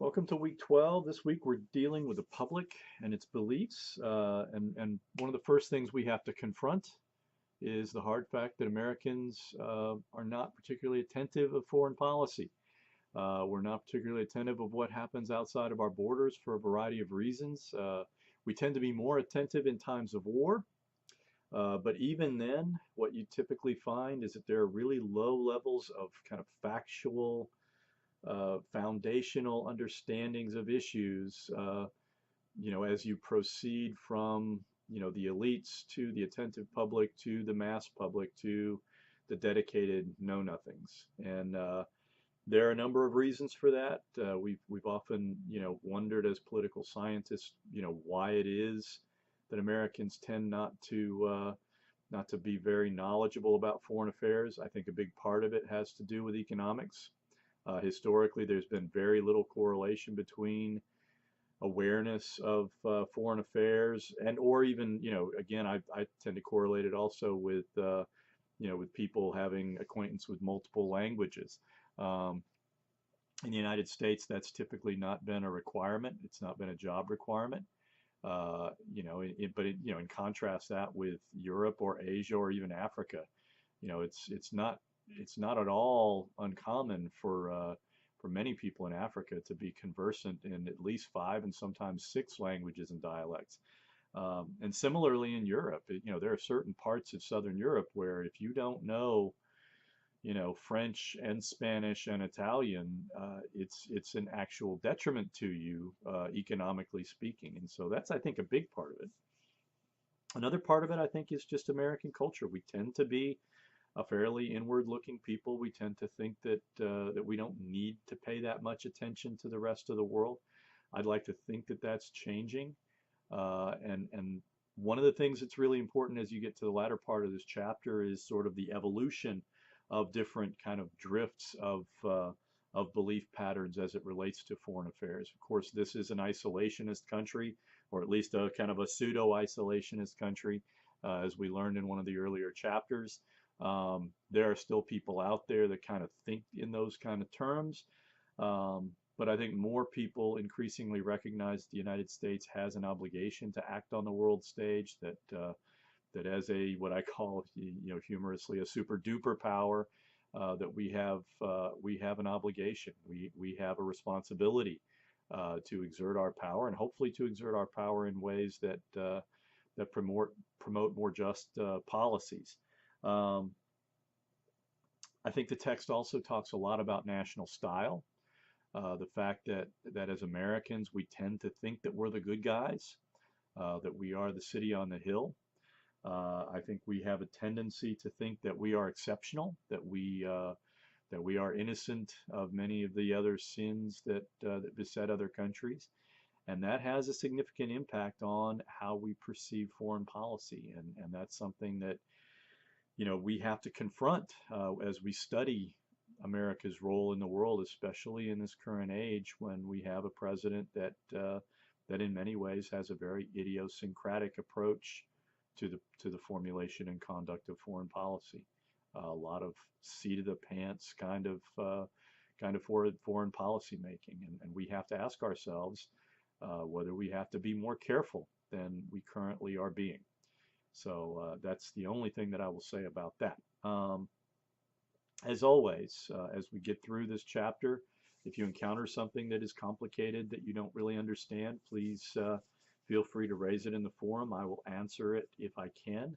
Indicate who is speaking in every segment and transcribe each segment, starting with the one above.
Speaker 1: Welcome to week 12. This week we're dealing with the public and its beliefs. And one of the first things we have to confront is the hard fact that Americans are not particularly attentive of foreign policy. We're not particularly attentive of what happens outside of our borders for a variety of reasons. We tend to be more attentive in times of war. But even then, what you typically find is that there are really low levels of kind of factual foundational understandings of issues, as you proceed from, the elites to the attentive public to the mass public to the dedicated know-nothings. And there are a number of reasons for that. We've often, wondered as political scientists, why it is that Americans tend not to be very knowledgeable about foreign affairs. I think a big part of it has to do with economics. Historically, there's been very little correlation between awareness of foreign affairs or even, again, I tend to correlate it also with people having acquaintance with multiple languages. In the United States, that's typically not been a requirement. It's not been a job requirement. In contrast that with Europe or Asia or even Africa, it's not at all uncommon for many people in Africa to be conversant in at least 5 and sometimes 6 languages and dialects. And similarly in Europe, there are certain parts of Southern Europe where if you don't know, French and Spanish and Italian, it's an actual detriment to you, economically speaking. And so that's, I think, a big part of it. Another part of it, I think, is just American culture. We tend to be a fairly inward-looking people. We tend to think that we don't need to pay that much attention to the rest of the world. I'd like to think that that's changing. And one of the things that's really important as you get to the latter part of this chapter is sort of the evolution of different kind of drifts of belief patterns as it relates to foreign affairs. Of course, this is an isolationist country, or at least a kind of a pseudo-isolationist country, as we learned in one of the earlier chapters. There are still people out there that kind of think in those kind of terms. But I think more people increasingly recognize the United States has an obligation to act on the world stage, that as a, what I call, humorously, a super duper power, that we have an obligation. We have a responsibility to exert our power, and hopefully to exert our power in ways that promote more just policies. I think the text also talks a lot about national style. The fact that as Americans we tend to think that we're the good guys, that we are the city on the hill. I think we have a tendency to think that we are exceptional, that we are innocent of many of the other sins that beset other countries, and that has a significant impact on how we perceive foreign policy, and that's something that we have to confront as we study America's role in the world, especially in this current age when we have a president that in many ways has a very idiosyncratic approach to the formulation and conduct of foreign policy. A lot of seat of the pants kind of foreign policy making, and we have to ask ourselves whether we have to be more careful than we currently are being. So that's the only thing that I will say about that. As always, as we get through this chapter, if you encounter something that is complicated that you don't really understand, please feel free to raise it in the forum. I will answer it if I can.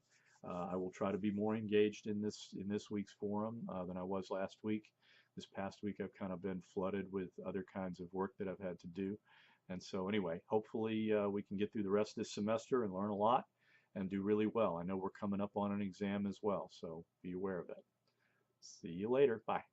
Speaker 1: I will try to be more engaged in this week's forum than I was last week. This past week I've kind of been flooded with other kinds of work that I've had to do. And so anyway, hopefully we can get through the rest of this semester and learn a lot and do really well. I know we're coming up on an exam as well, so be aware of it. See you later. Bye.